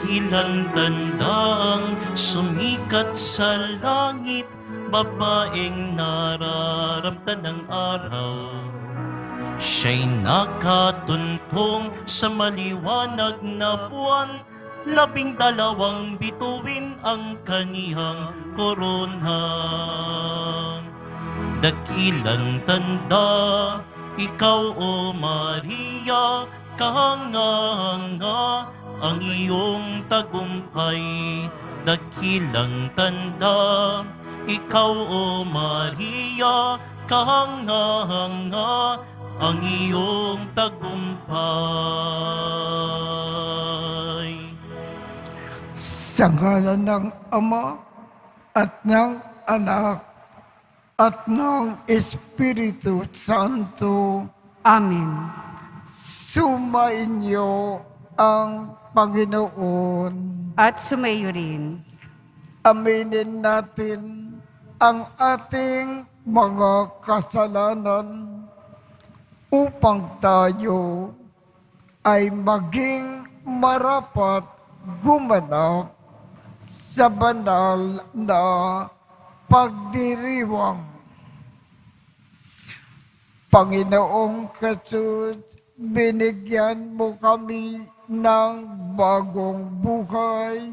dakilang tandang sumikat sa langit, babaeng nararamtan ng araw. Siya'y nakatuntong sa maliwanag na buwan, 12 bituin ang kaniyang korona. Dakilang tanda, ikaw o Maria, kahanga-hanga ang iyong tagumpay. Dakilang tanda, ikaw o Maria, kahanga-hanga ang iyong tagumpay. Sa ngalan ng Ama at ng Anak at ng Espiritu Santo. Amen. Sumainyo ang Panginoon. At sumayo rin. Aminin natin ang ating mga kasalanan upang tayo ay maging marapat gumanap sa banal na pagdiriwang. Panginoong Jesus, binigyan mo kami ng bagong buhay.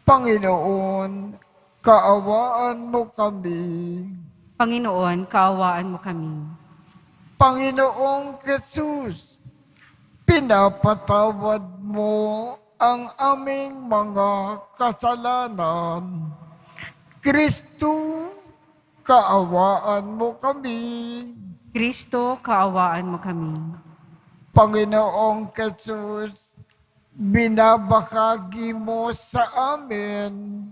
Panginoon, kaawaan mo kami. Panginoon, kaawaan mo kami. Panginoong Jesus, pinapatawad mo ang aming mga kasalanan. Kristo, kaawaan mo kami. Kristo, kaawaan mo kami. Panginoong Jesus, binabahagi mo sa amin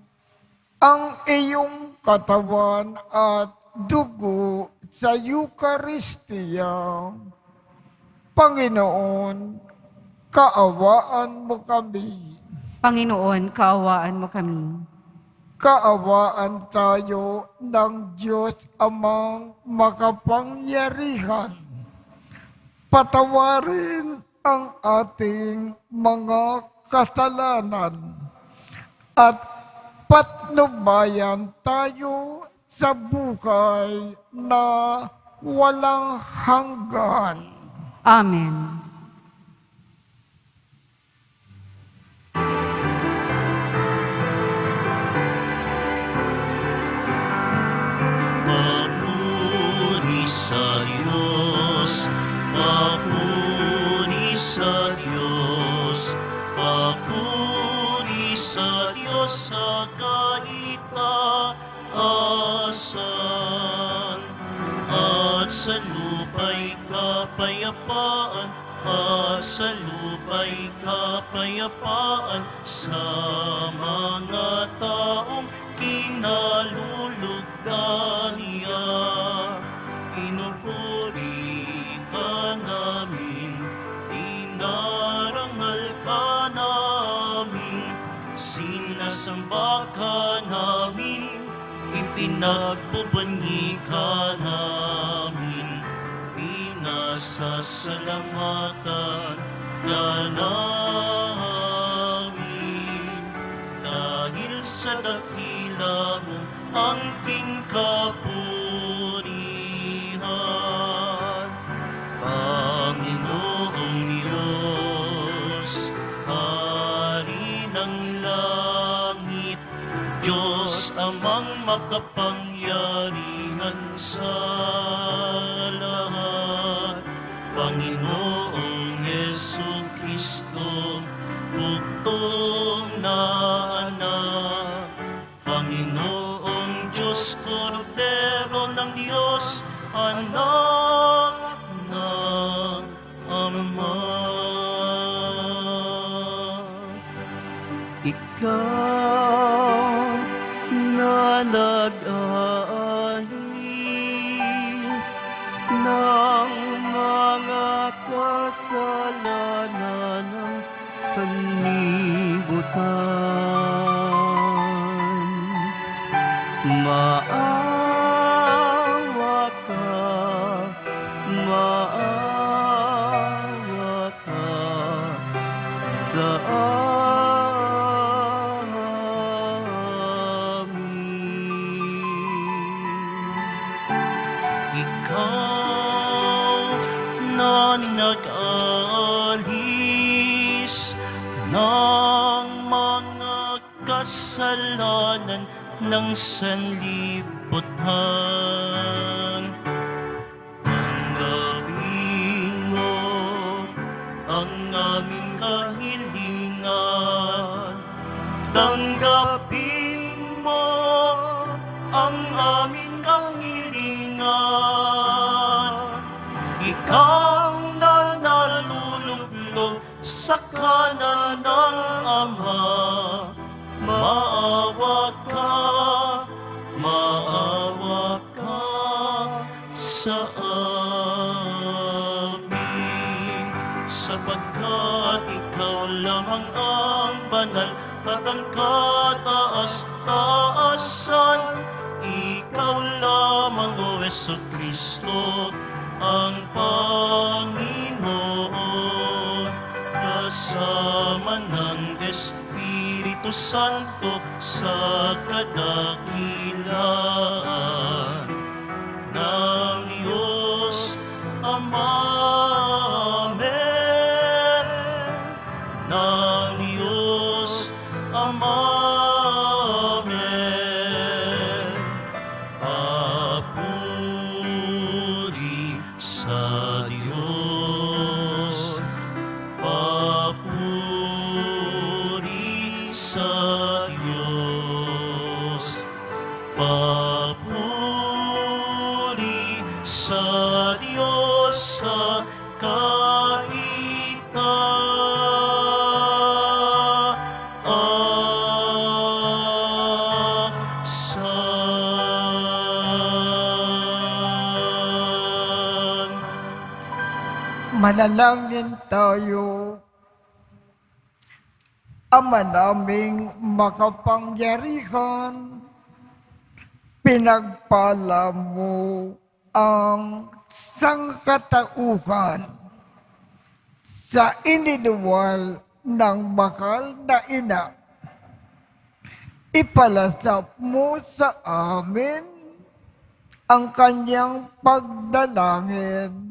ang iyong katawan at dugo sa Eucharistia. Panginoon, kaawaan mo kami. Panginoon, kaawaan mo kami. Kaawaan tayo ng Diyos Amang makapangyarihan. Patawarin ang ating mga kasalanan at patnubayan tayo sa buhay na walang hanggan. Amen. Sa Diyos, papuri sa Diyos, papuri sa Diyos sa kaitaasan, at sa lupa'y kapayapaan, at sa lupa'y kapayapaan sa mga taong kinalulugdan niya. Pinupuri ka namin, inarangal ka namin, sinasamba ka namin, ipinagpubanyi ka namin, pinasasalamatan ka namin. Dahil sa dakila mo ang king kapurihan, Panginoong Diyos, Hari ng langit, Diyos Amang makapangyarihan sa lahat, Panginoong Jesucristo, bugtong na anak, Panginoong Diyos, Kordero ng Diyos, anak ng Ama. Ikaw na nag-aalis ng mga kasalanan ng sanlibutan. Maawa ka, maawa ka sa na nag-alis ng mga kasalanan ng sanlibutan. Tanggapin mo ang aming kahilingan. Tanggapin mo ang aming kahilingan. Ikaw na nalulublog sa kanan ng Ama, maawa ka sa amin, sapagkat ikaw lamang ang banal at ang kataas-taasan. Ikaw lamang, O Jesucristo, ang Panginoon, kasama ng Espiritu Santo sa kadakilaan ng Diyos Ama. Amen. Ng Diyos Ama. Amen. Papuri sa Diyos. Papuri sa Diyos. Papuri sa Diyos sa kaitaasan. Manalangin tayo. Ama naming makapangyarihan, pinagpala mo ang sangkatauhan sa iniluwal ng mahal na ina. Ipalasap mo sa amin ang kanyang pagdalangin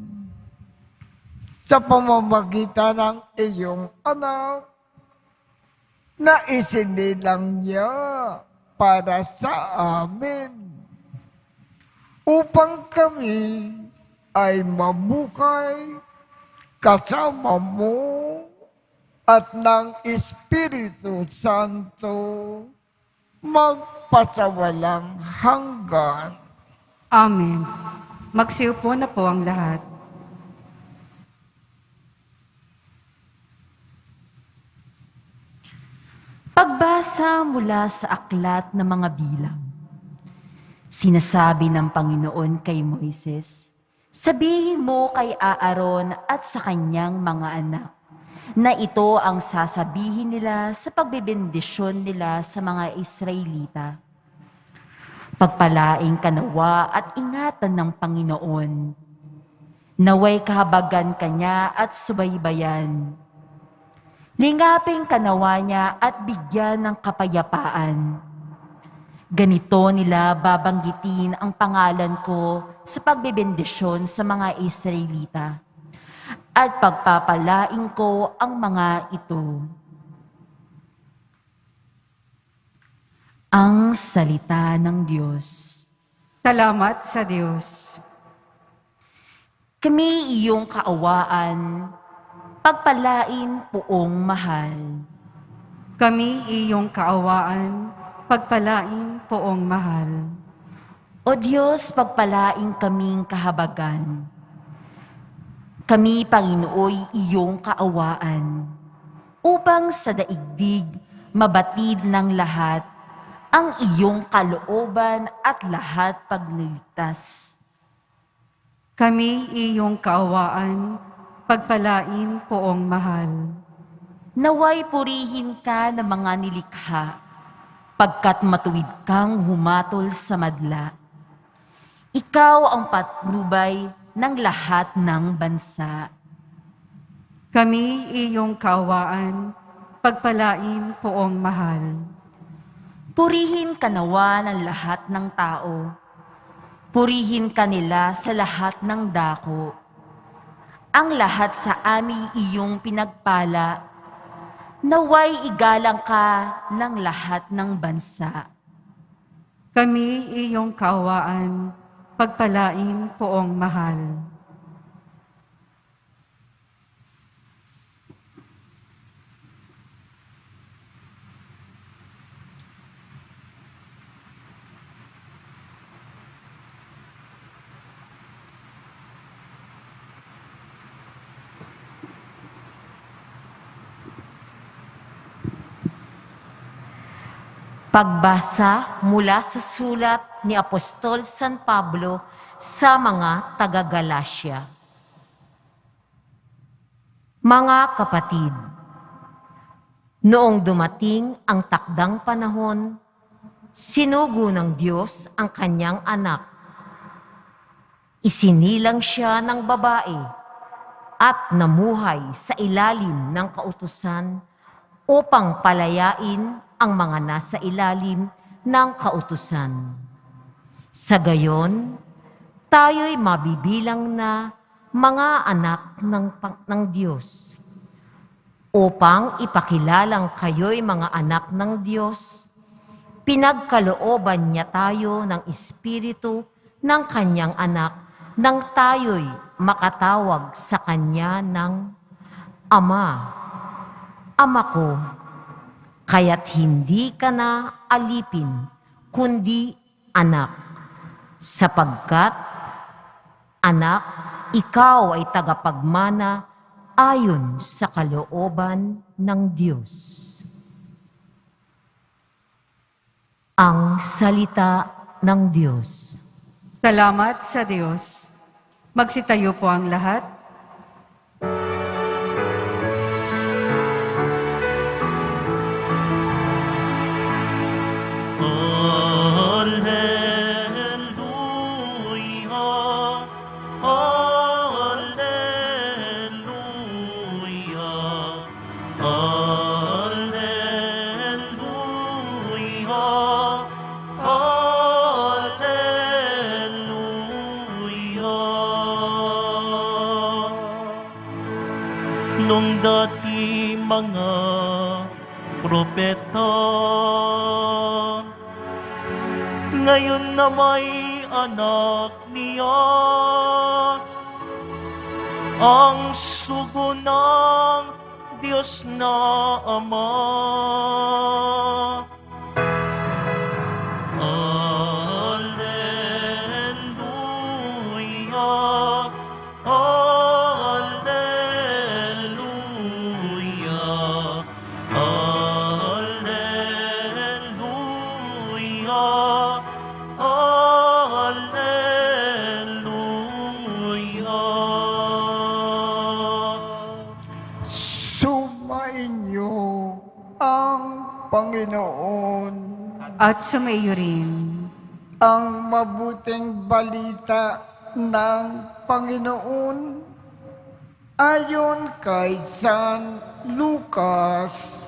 sa pamamagitan ng iyong anak na isinilang niya para sa amin, upang kami ay mabuhay kasama mo at ng Espiritu Santo magpasawalang hanggan. Amen. Magsiupo na po ang lahat. Pagbasa mula sa aklat ng mga bilang. Sinasabi ng Panginoon kay Moises, sabihin mo kay Aaron at sa kanyang mga anak, na ito ang sasabihin nila sa pagbebendisyon nila sa mga Israelita. Pagpalaing kanawa at ingatan ng Panginoon. Naway kahabagan kanya at subaybayan. Lingapin kanawa niya at bigyan ng kapayapaan. Ganito nila babanggitin ang pangalan ko sa pagbebendisyon sa mga Israelita. At pagpapalain ko ang mga ito. Ang salita ng Diyos. Salamat sa Diyos. Kami iyong kaawaan, pagpalain poong mahal. Kami iyong kaawaan, pagpalain poong mahal. O Diyos, pagpalain kaming kahabagan. Kami, Panginooy, iyong kaawaan, upang sa daigdig mabatid ng lahat ang iyong kalooban at lahat pagliligtas. Kami iyong kaawaan, pagpalain poong mahal. Naway purihin ka ng mga nilikha, pagkat matuwid kang humatol sa madla. Ikaw ang patnubay ng lahat ng bansa. Kami iyong kaawaan, pagpalain poong mahal. Purihin ka nawa ng lahat ng tao. Purihin ka nila sa lahat ng dako. ang lahat sa amin iyong pinagpala, naway igalang ka ng lahat ng bansa. Kami iyong kaawaan, pagpalain poong mahal. Pagbasa mula sa sulat ni Apostol San Pablo sa mga taga-Galasya. Mga kapatid, noong dumating ang takdang panahon, sinugo ng Diyos ang kanyang anak. Isinilang siya ng babae at namuhay sa ilalim ng kautusan upang palayain ang mga nasa ilalim ng kautusan. Sa gayon, tayo'y mabibilang na mga anak ng Diyos. Upang ipakilalang kayo'y mga anak ng Diyos, pinagkalooban niya tayo ng Espiritu ng Kanyang anak nang tayo'y makatawag sa Kanya ng Ama. Ama ko, kaya't hindi ka na alipin, kundi anak. Sapagkat, anak, ikaw ay tagapagmana ayon sa kalooban ng Diyos. Ang salita ng Diyos. Salamat sa Diyos. Magsitayo po ang lahat. Alleluia, Alleluia, Alleluia, Alleluia. Nung dati mga propeta, ngayon na may anak niya, ang sugo ng Diyos na Ama. Alleluia, Alleluia, Alleluia, Alleluia. Sumainyo ang Panginoon. At sumaiyo rin. Ang mabuting balita ng Panginoon ayon kay San Lucas.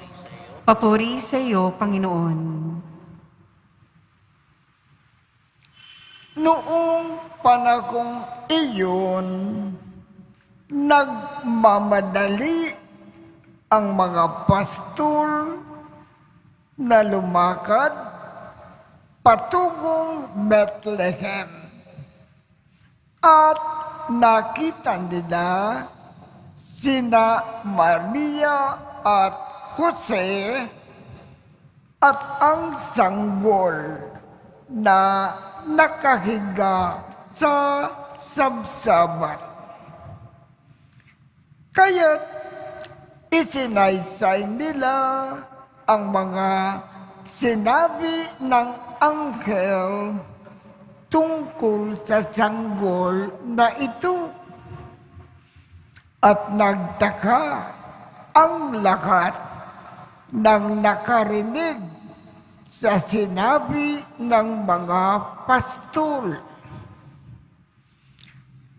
Papuri sa iyo, Panginoon. Noong panahong iyon, nagmamadali ang mga pastor na lumakad patungong Bethlehem. At nakita nila sina Maria at Jose at ang sanggol na nakahiga sa sabsaban. Kaya't isinaysay nila ang mga sinabi ng anghel tungkol sa sanggol na ito. At nagtaka ang lahat nang nakarinig sa sinabi ng mga pastol.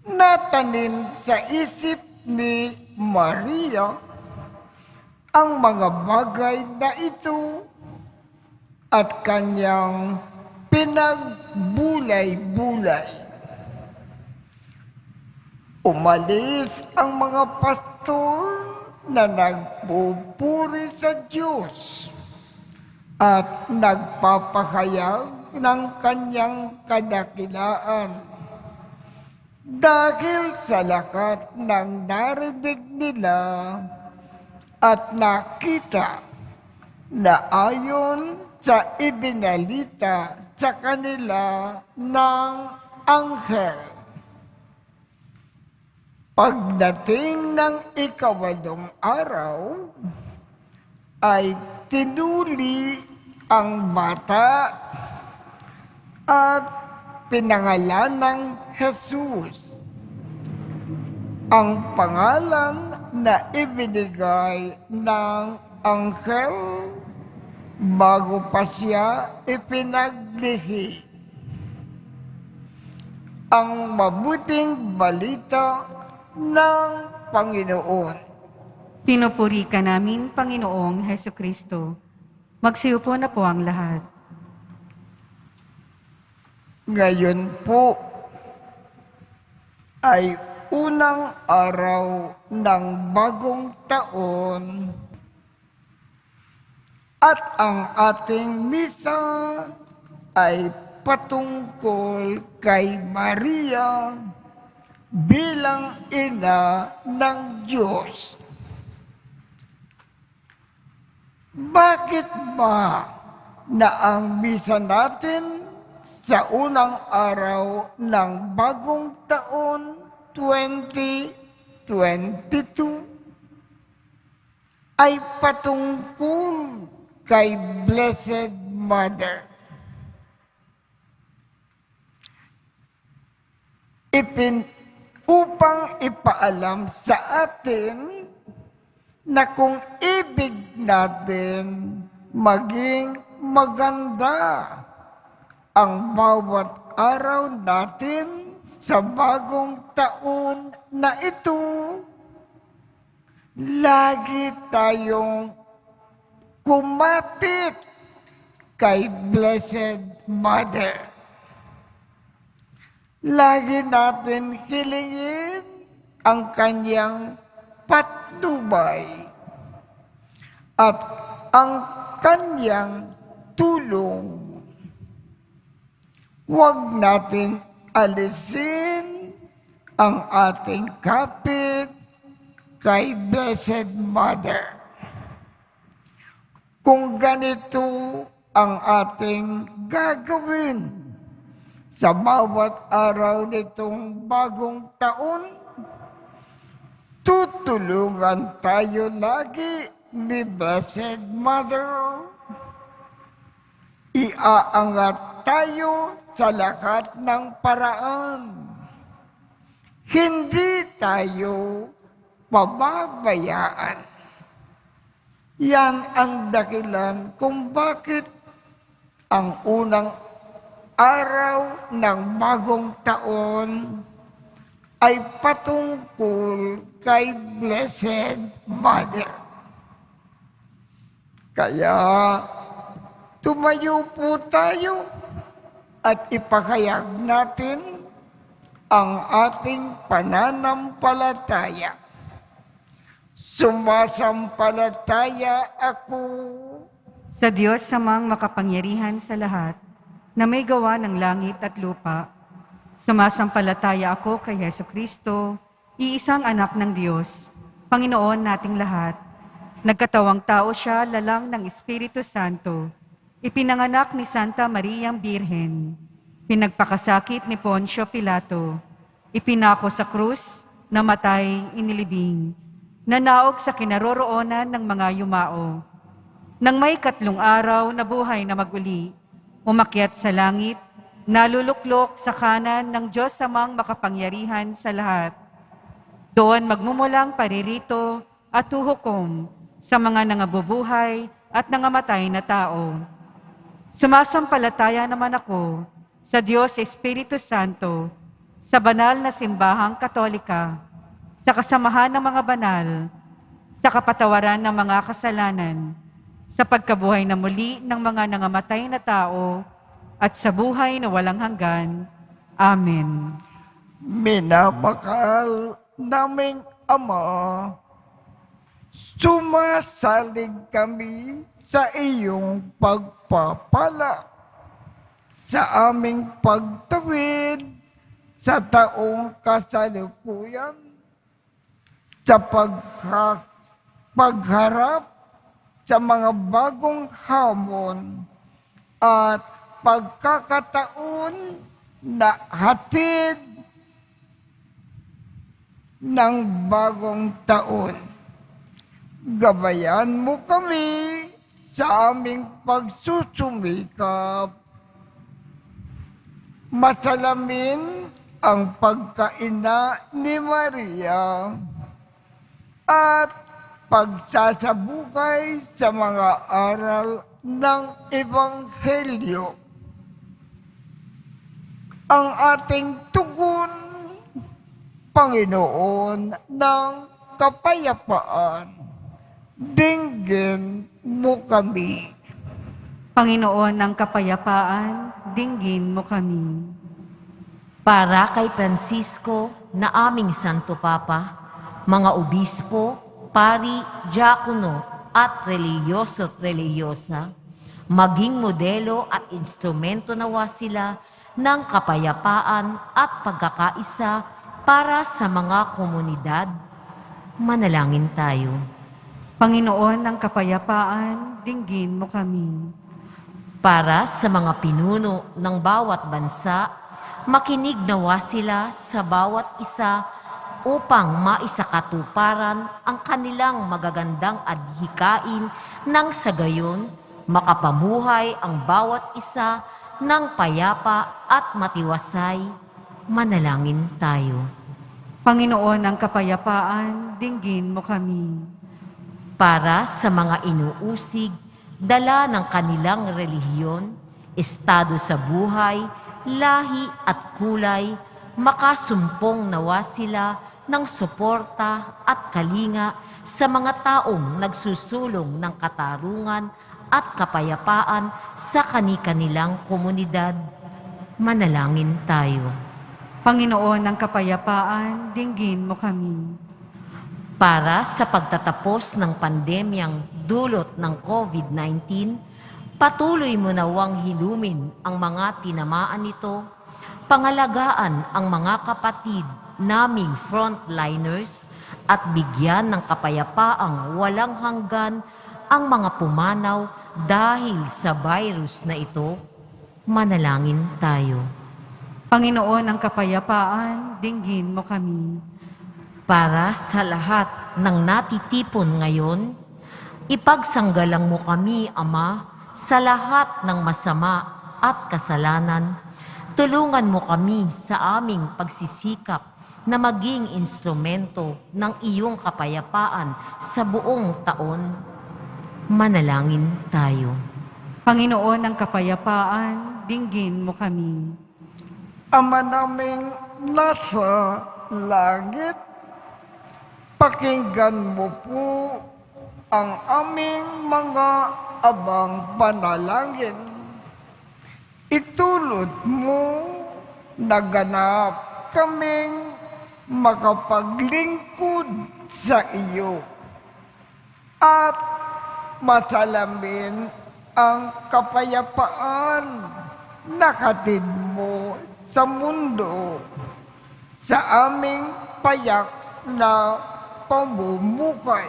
Natanim sa isip ni Maria ang mga bagay na ito at kanyang pinagbulay-bulay. Umalis ang mga pastor na nagpupuri sa Diyos at nagpapahayag ng kanyang kadakilaan. Dahil sa lahat ng narinig nila at nakita na ayon sa ibinalita sa kanila ng anghel. Pagdating ng ikawalong araw, ay tinuli ang bata at pinangalan ng Jesus. Ang pangalan na ibinigay ng anghel bago pa siya ipinaglihi. Ang mabuting balita ng Panginoon. Pinupuri ka namin, Panginoong Heso Kristo. Magsiupo na po ang lahat. Ngayon po ay unang araw ng bagong taon at ang ating misa ay patungkol kay Maria bilang ina ng Diyos. Bakit ba na ang misa natin sa unang araw ng bagong taon 2022 ay patungkol kay Blessed Mother? Upang ipaalam sa atin na kung ibig natin maging maganda ang bawat araw natin sa bagong taon na ito, lagi tayong kumapit kay Blessed Mother. Lagi natin hilingin ang kanyang patnubay at ang kanyang tulong. Huwag natin alisin ang ating kapit kay Blessed Mother. Kung ganito ang ating gagawin sa bawat araw nitong bagong taon, tutulungan tayo lagi ni Blessed Mother. Iaangat tayo sa lahat ng paraan. Hindi tayo pababayaan. Yan ang dahilan kung bakit ang unang araw ng bagong taon ay patungkol kay Blessed Mother. Kaya tumayo po tayo at ipahayag natin ang ating pananampalataya. Sumasampalataya ako Sa Diyos samang makapangyarihan sa lahat, na may gawa ng langit at lupa, sumasampalataya ako kay Heso Kristo, iisang anak ng Diyos, Panginoon nating lahat. Nagkatawang tao siya lalang ng Espiritu Santo, ipinanganak ni Santa Mariang Birhen, pinagpakasakit ni Poncio Pilato, ipinako sa krus, namatay, inilibing, nanaog sa kinaroroonan ng mga yumao. Nang may 3 araw na buhay na maguli, umakyat sa langit, naluluklok sa kanan ng Diyos amang makapangyarihan sa lahat. Doon magmumulang paririto at huhukom sa mga nangabubuhay at nangamatay na tao. Sumasampalataya naman ako sa Diyos Espiritu Santo, sa banal na simbahang Katolika, sa kasamahan ng mga banal, sa kapatawaran ng mga kasalanan, sa pagkabuhay na muli ng mga nangamatay na tao, at sa buhay na walang hanggan. Amen. Minamahal naming Ama, sumasalig kami sa iyong pagpapala sa aming pagtawid sa taong kasalukuyan, sa pagharap sa mga bagong hamon at pagkakataon na hatid ng bagong taon. Gabayan mo kami sa aming pagsusumikap. Masalamin ang pagkaina ni Maria at pagsasabukay sa mga aral ng Ebanghelyo. Ang ating tugon, Panginoon ng kapayapaan, dinggin mo kami. Panginoon ng kapayapaan, dinggin mo kami. Para kay Francisco na aming Santo Papa, mga obispo, pari, diakono at relihiyoso at relihiyosa, maging modelo at instrumento nawa sila ng kapayapaan at pagkakaisa para sa mga komunidad. Manalangin tayo. Panginoon ng kapayapaan, dinggin mo kami. Para sa mga pinuno ng bawat bansa, makinig nawa sila sa bawat isa upang maisakatuparan ang kanilang magagandang adhikain nang sa gayon makapamuhay ang bawat isa ng payapa at matiwasay. Manalangin tayo. Panginoon ng kapayapaan, dinggin mo kami. Para sa mga inuusig, dala ng kanilang relihiyon, estado sa buhay, lahi at kulay, makasumpong nawa sila ng suporta at kalinga sa mga taong nagsusulong ng katarungan at kapayapaan sa kani-kanilang komunidad. Manalangin tayo. Panginoon ng kapayapaan, dinggin mo kami. Para sa pagtatapos ng pandemyang dulot ng COVID-19, patuloy mo nawang hilumin ang mga tinamaan nito, pangalagaan ang mga kapatid naming frontliners at bigyan ng kapayapaang walang hanggan ang mga pumanaw dahil sa virus na ito. Manalangin tayo. Panginoon ng kapayapaan, dinggin mo kami. Para sa lahat ng natitipon ngayon, ipagsanggalang mo kami, Ama, sa lahat ng masama at kasalanan. Tulungan mo kami sa aming pagsisikap na maging instrumento ng iyong kapayapaan sa buong taon. Manalangin tayo. Panginoon ng kapayapaan, dinggin mo kami. Ama naming nasa langit, pakinggan mo po ang aming mga abang panalangin. Itulot mo na ganap kaming makapaglingkod sa iyo at masalamin ang kapayapaan na hatid mo sa mundo sa aming payak na pamumuhay.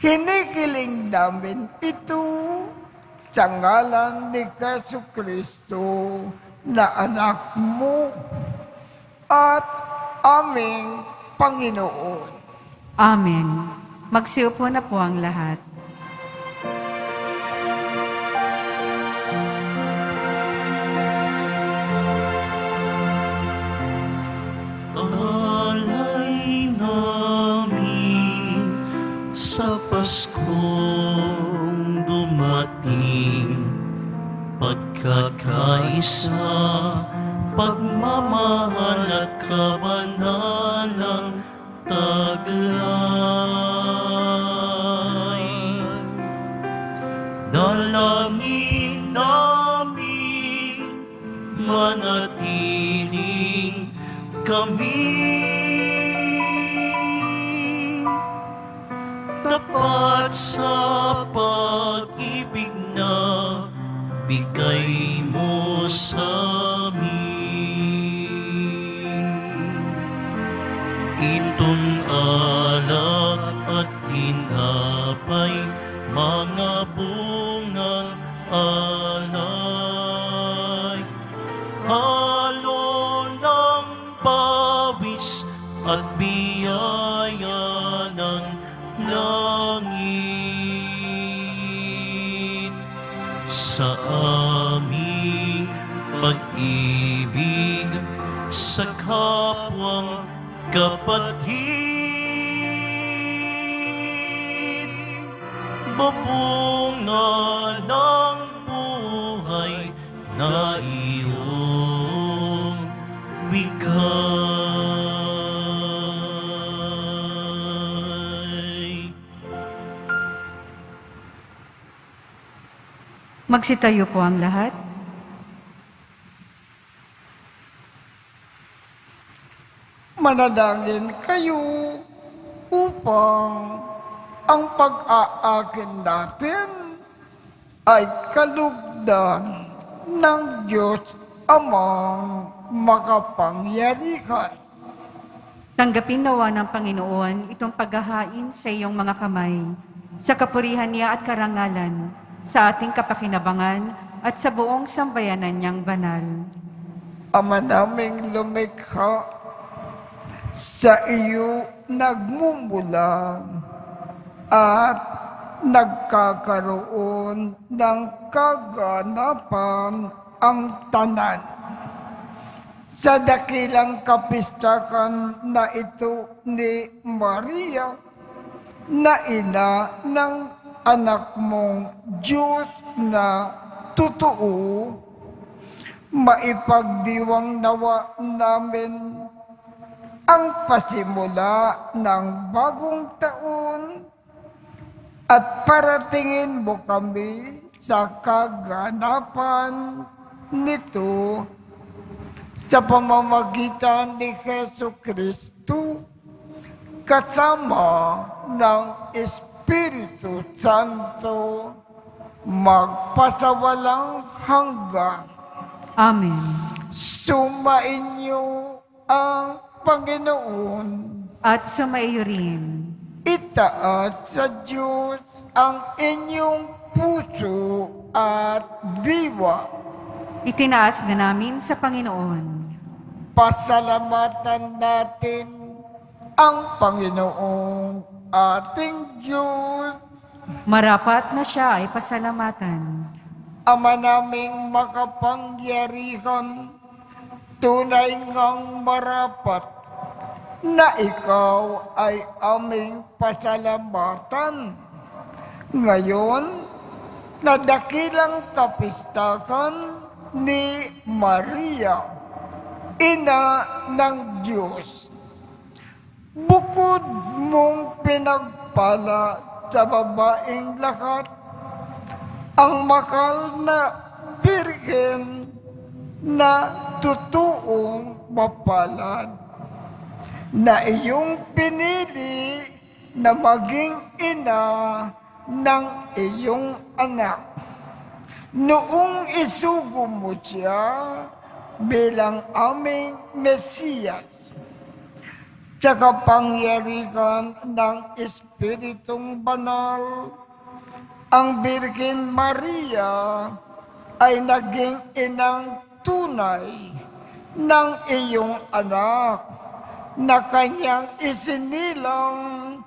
Hinikiling namin ito sa ngalan ni Jesucristo na anak mo at aming Panginoon. Amen. Magsiupo na po ang lahat. Alay namin sa Paskong dumating, pagkakaisa, pagmamahal at kabanalang taglay. Dalangin namin manatiling kami. Tapat sa pag-ibig na bigay mo sa amin. Itong alak at hinapay, mga bungang alay, halo ng pawis at biyaya ng langit. Sa aming pag-ibig sa kapwang kapatid, babunga ng buhay na iyong bigay. Magsitayo po ang lahat. Manalangin kayo upang ang pag-aakin natin ay kalugdan ng Diyos Amang makapangyarihan. Tanggapin nawa ng Panginoon itong paghahain sa iyong mga kamay, sa kapurihan niya at karangalan, sa ating kapakinabangan at sa buong sambayanan niyang banal. Ama naming lumikha, sa iyo nagmumula at nagkakaroon ng kaganapan ang tanan. Sa dakilang kapistakan na ito ni Maria, na ina ng anak mong Diyos na totoo, maipagdiwang nawa namin ang pasimula ng bagong taon at paratingin mo kami sa kaganapan nito sa pamamagitan ni Jesucristo kasama ng Espiritu Santo magpasawalang hanggan. Amen. Sumainyo ang Panginoon. At sumaiyo rin. Itaat sa Diyos ang inyong puso at diwa. Itinaas na namin sa Panginoon. Pasalamatan natin ang Panginoong ating Diyos. Marapat na siya ay pasalamatan. Ama naming makapangyarihan, tunay ngang marapat na ikaw ay aming pasalamatan. Ngayon, na dakilang kapistakan ni Maria, ina ng Diyos, bukod mong pinagpala sa babaeng lahat, ang makal na birhen na totoong mapalad, na iyong pinili na maging ina ng iyong anak. Noong isugo mo siya bilang aming Mesiyas, sa kapangyarihan ng Espiritong Banal, ang Birhen Maria ay naging inang tunay ng iyong anak na kanyang isinilang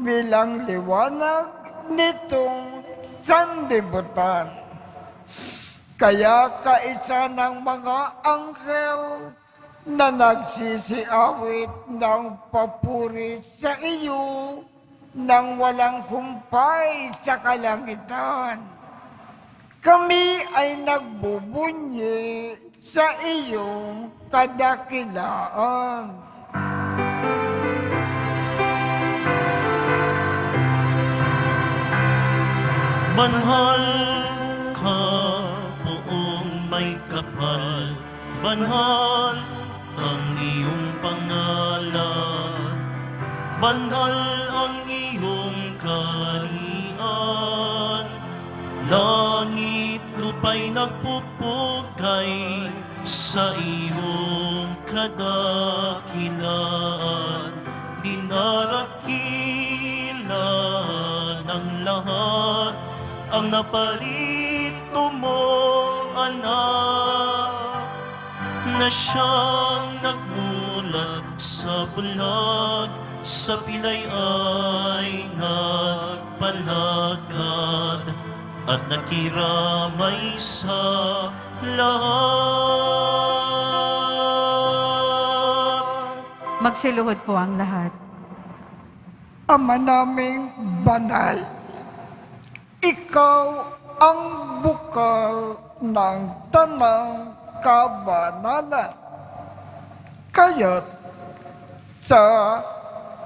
bilang liwanag nitong sanlibutan. Kaya kaisa ng mga anghel na nagsisiawit ng papuri sa iyo nang walang humpay sa kalangitan. Kami ay nagbubunyi sa iyong kadakilaan. Banhal ka, buong may kapal, banhal ang iyong pangalan, banal ang iyong kaharian. Langit lupa'y nagpupugay sa iyong kadakilaan. Dinarakila ng lahat ang napalito mong anak, na siyang nagmulat sa bulag, sa pilay ay nagpalakad, at nakiramay sa lahat. Magsiluhod po ang lahat. Ama naming banal, ikaw ang bukal ng tanang kabanalan. Kaya't sa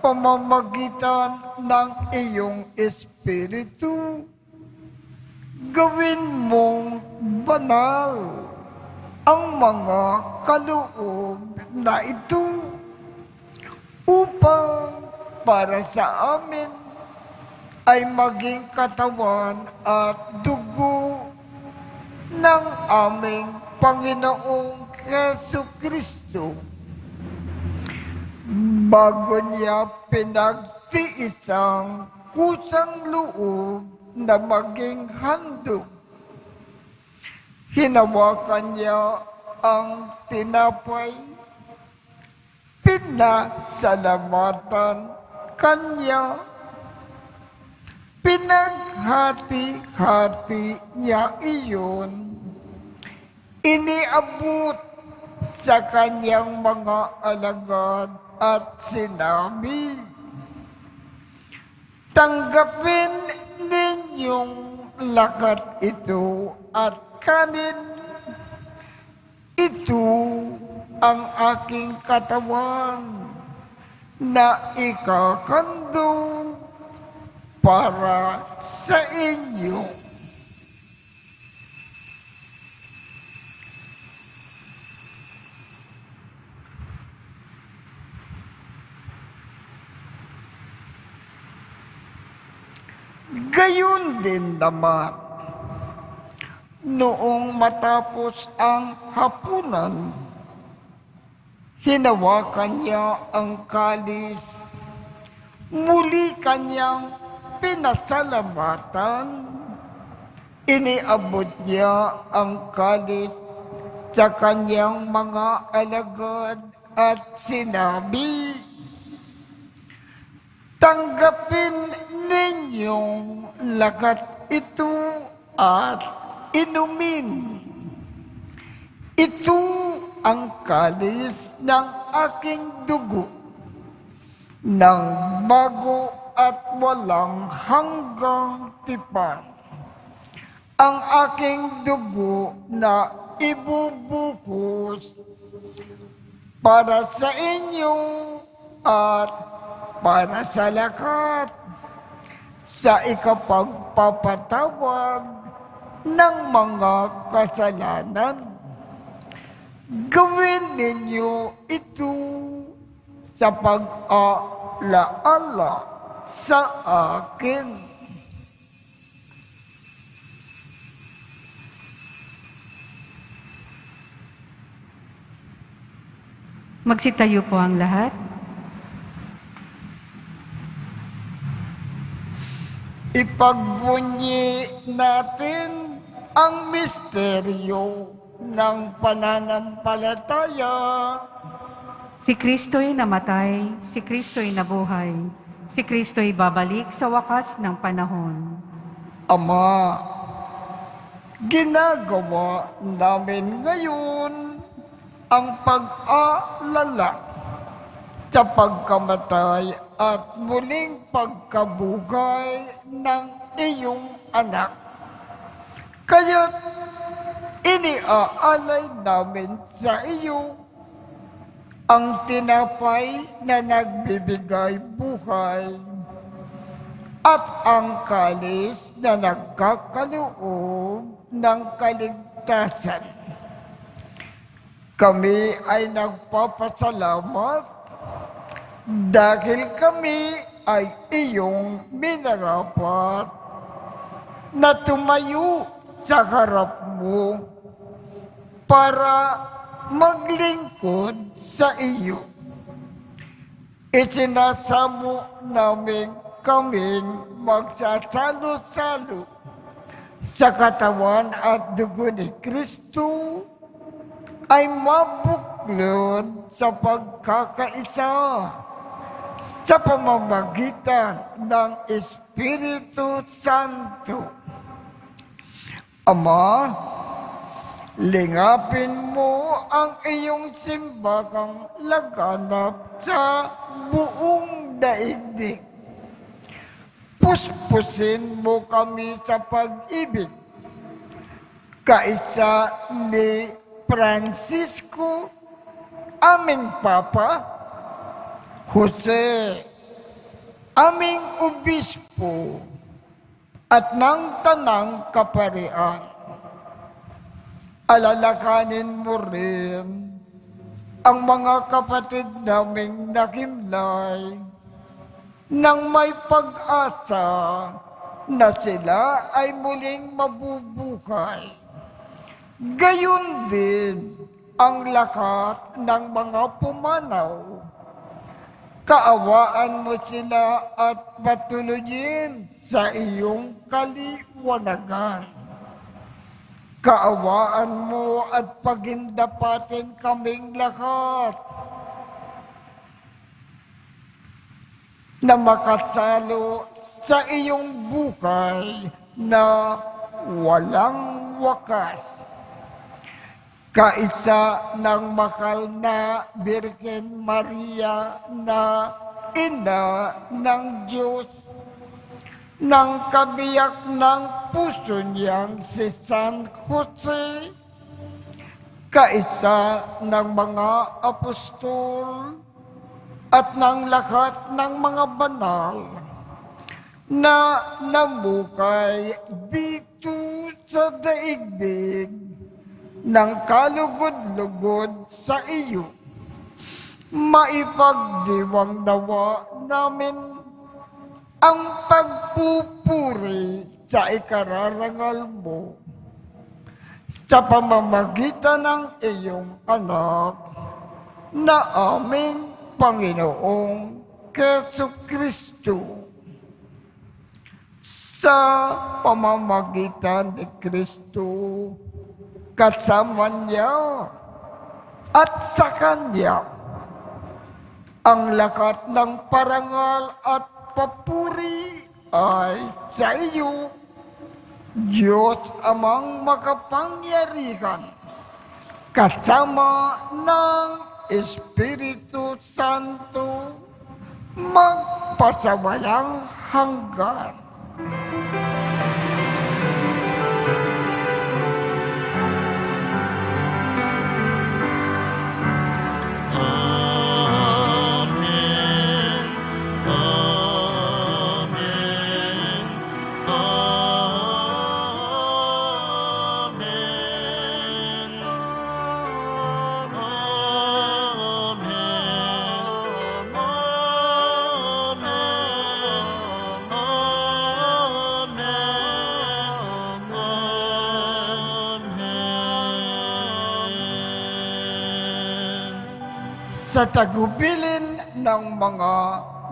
pamamagitan ng iyong Espiritu, gawin mong banal ang mga kaloob na ito, upang para sa amin ay maging katawan at dugo ng aming Panginoong Jesucristo. Bago niya pinagtiis ang kusang loob na maging handog, hinawakan niya ang tinapay, pinasalamatan kanya, pinaghati-hati niya iyon, iniabot sa kanyang mga alagad at sinabi, tanggapin ninyong lakat ito at kanin. Ito ang aking katawan na ikakandog para sa inyo. Gayon din naman, noong matapos ang hapunan, hinawakan niya ang kalis, muli kanyang pinasalamatan, iniabot niya ang kalis sa kanyang mga alagad at sinabi, tanggapin ninyong lakat ito at inumin. Ito ang kalis ng aking dugo, ng bago at walang hanggang tipan. Ang aking dugo na ibubuhos para sa inyo at para sa lahat, sa ikapagpapatawad ng mga kasalanan. Gawin ninyo ito sa pag-alaala sa akin. Magsitayo po ang lahat. Ipagbunyi natin ang misteryo ng pananampalataya. Si Kristo'y namatay, si Kristo'y nabuhay, si Kristo'y babalik sa wakas ng panahon. Ama, ginagawa namin ngayon ang pag-aalala sa pagkamatay at muling pagkabuhay ng iyong anak. Kaya't iniaalay namin sa iyo ang tinapay na nagbibigay buhay at ang kalis na nagkakaloob ng kaligtasan. Kami ay nagpapasalamat dahil kami ay iyong minarapat na tumayo sa harap mo para maglingkod sa iyo. Isinasamo namin kaming magsasalo-salo sa katawan at dugo ni Kristo ay mabuklod sa pagkakaisa sa pamamagitan ng Espiritu Santo. Ama, lingapin mo ang iyong simbahang laganap sa buong daigdig. Puspusin mo kami sa pag-ibig, kaisa ni Francisco, aming Papa, Jose, aming Obispo, at ng Tanang Kaparian. Alalakanin mo rin ang mga kapatid naming nakimlay nang may pag-asa na sila ay muling mabubuhay. Gayon din ang lahat ng mga pumanaw. Kaawaan mo sila at patuloyin sa iyong kaliwanagan. Kaawaan mo at pagindapatin kaming lahat na makasalo sa iyong buhay na walang wakas. Kaisa ng mahal na Birhen Maria na Ina ng Diyos, ng kabiyak ng puso niyang si San Jose, kaisa ng mga apostol at ng lahat ng mga banal na namukay dito sa daigdig ng kalugod-lugod sa iyo. Maipagdiwang nawa namin ang pagpupuri sa ikararangal mo sa pamamagitan ng iyong anak na aming Panginoong Jesucristo. Sa pamamagitan ni Kristo, kasama niya at sa Kanya ang lahat ng parangal at papuri ay sa iyo, Diyos Amang makapangyarihan, kasama ng Espiritu Santo, magpasawalang hanggan. Amen. Amen. Amen. Sa tagubilin ng mga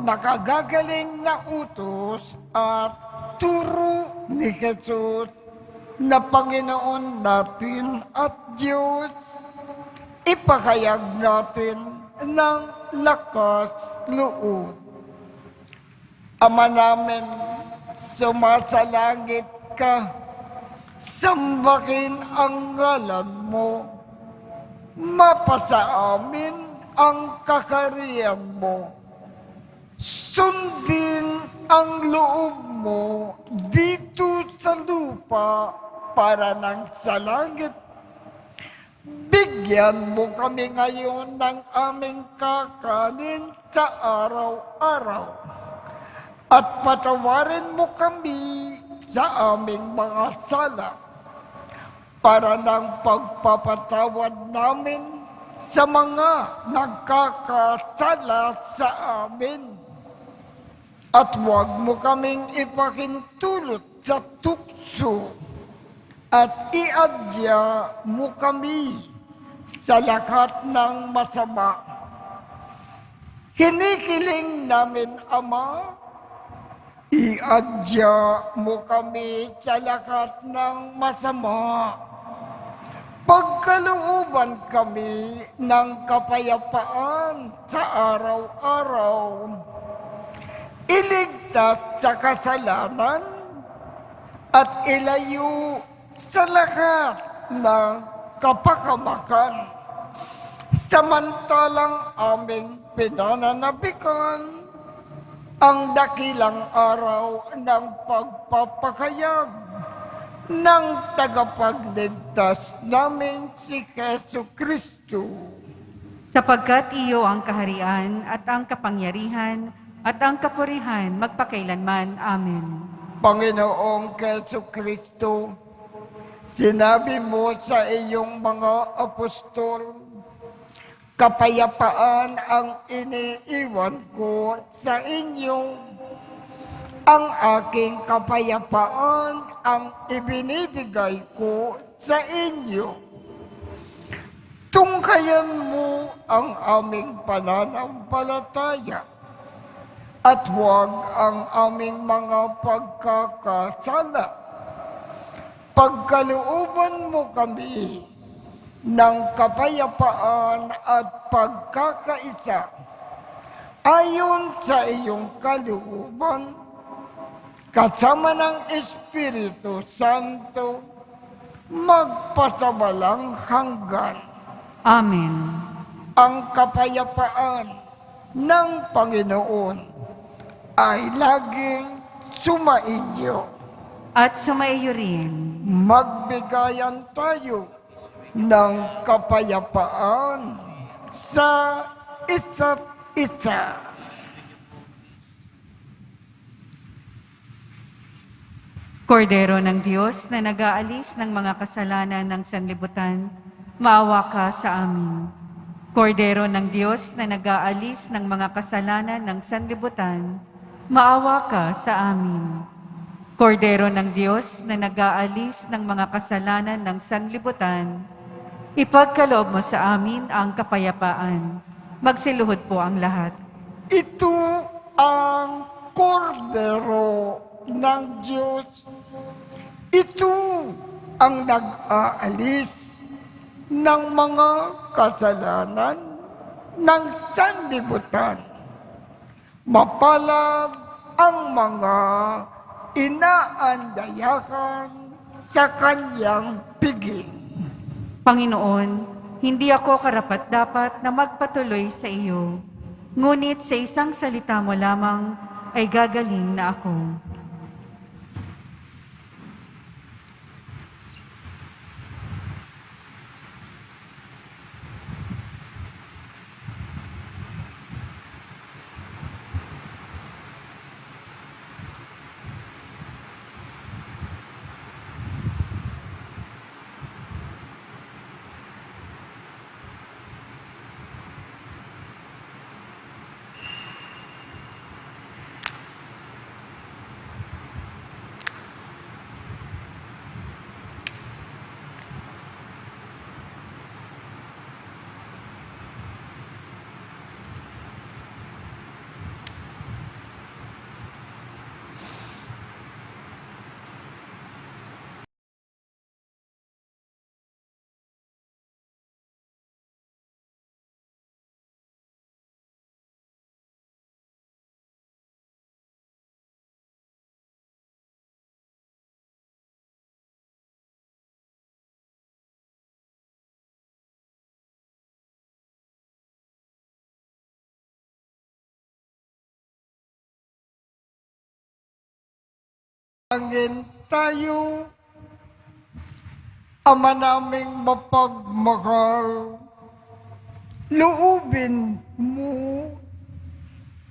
nakagagaling na utos at turo ni Jesus na Panginoon natin at Diyos, ipahayag natin ng lakas loob. Ama namin, sumasalangit ka, sambahin ang ngalan mo, mapasa amin ang kakariyan mo. Sundin ang loob mo dito sa lupa para nang sa langit. Bigyan mo kami ngayon ng aming kakanin sa araw-araw. At patawarin mo kami sa aming mga sala para ng pagpapatawad namin sa mga nagkakasala sa amin. At huwag mo kaming ipakintulot sa tukso at iadya mo kami sa lahat ng masama. Hinikiling namin, Ama, iadya mo kami sa lahat ng masama. Pagkalooban kami ng kapayapaan sa araw-araw. Iligtas sa kasalanan at ilayo sa lahat ng kapakamakan. Samantalang aming pinananabikan ang dakilang araw ng pagpapakayag ng tagapagligtas namin si Jesu Kristo. Sapagkat iyo ang kaharian at ang kapangyarihan at ang kapurihan magpakailanman. Amen. Panginoong Jesu Kristo, sinabi mo sa iyong mga apostol, kapayapaan ang iniiwan ko sa inyo. Ang aking kapayapaan ang ibinibigay ko sa inyo. Tungkayan mo ang aming pananampalataya at huwag ang aming mga pagkakasala. Pagkalooban mo kami ng kapayapaan at pagkakaisa ayon sa iyong kalooban, kasama ng Espiritu Santo, magpasawalang hanggan. Amen. Ang kapayapaan ng Panginoon ay laging sumainyo. At sumaiyo rin. Magbigayan tayo ng kapayapaan sa isa't isa. Kordero ng Diyos na nag-aalis ng mga kasalanan ng sanlibutan, maawa ka sa amin. Kordero ng Diyos na nag-aalis ng mga kasalanan ng sanlibutan, maawa ka sa amin. Kordero ng Diyos na nag-aalis ng mga kasalanan ng sanlibutan, ipagkaloob mo sa amin ang kapayapaan. Magsiluhod po ang lahat. Ito ang kordero ng Diyos. Ito ang nag-aalis ng mga kasalanan ng sanlibutan. Mapalad ang mga inaandayakan sa kanyang piging. Panginoon, hindi ako karapat-dapat na magpatuloy sa iyo, ngunit sa isang salita mo lamang ay gagaling na ako. Angin tayo, Ama naming mapagmahal, loobin mo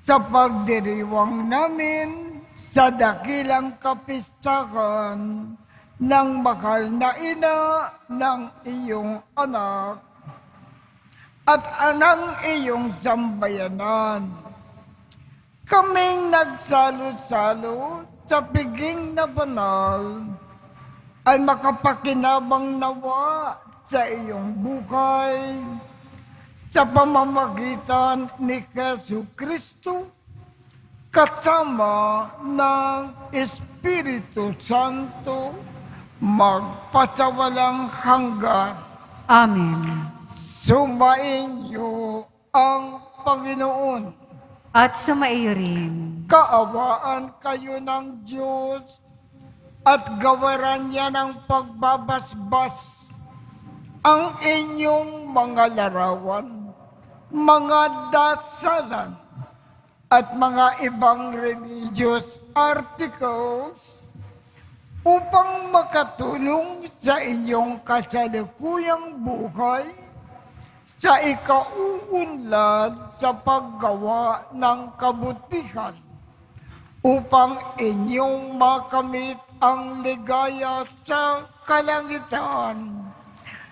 sa pagdiriwang namin sa dakilang kapistahan ng mahal na ina ng iyong anak. at anang iyong sambayanan. Kaming nagsalo-salo sa piging na banal ay makapakinabang nawa sa iyong buhay sa pamamagitan ni Jesu Kristo kasama ng Espiritu Santo magpasawalang hanggan. Amen. Sumainyo ang Panginoon. At sumaiyo rin. Kaawaan kayo ng Diyos at gawaran niya ng pagbabasbas ang inyong mga larawan, mga dasalan, at mga ibang religious articles upang makatulong sa inyong kasalukuyang buhay sa ikauunlad sa paggawa ng kabutihan upang inyong makamit ang ligaya sa kalangitan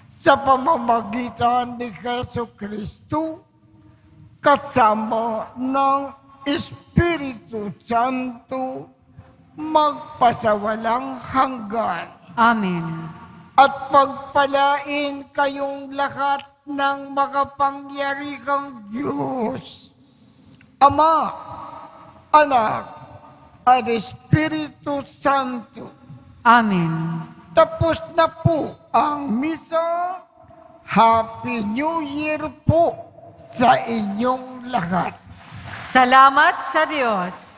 sa pamamagitan ni Jesu Kristo kasama ng Espiritu Santo magpasawalang hanggan. Amen. At pagpalain kayong lahat ng makapangyarihang Diyos, Ama, Anak, at Espiritu Santo. Amen. Tapos na po ang misa. Happy New Year po sa inyong lahat. Salamat sa Diyos.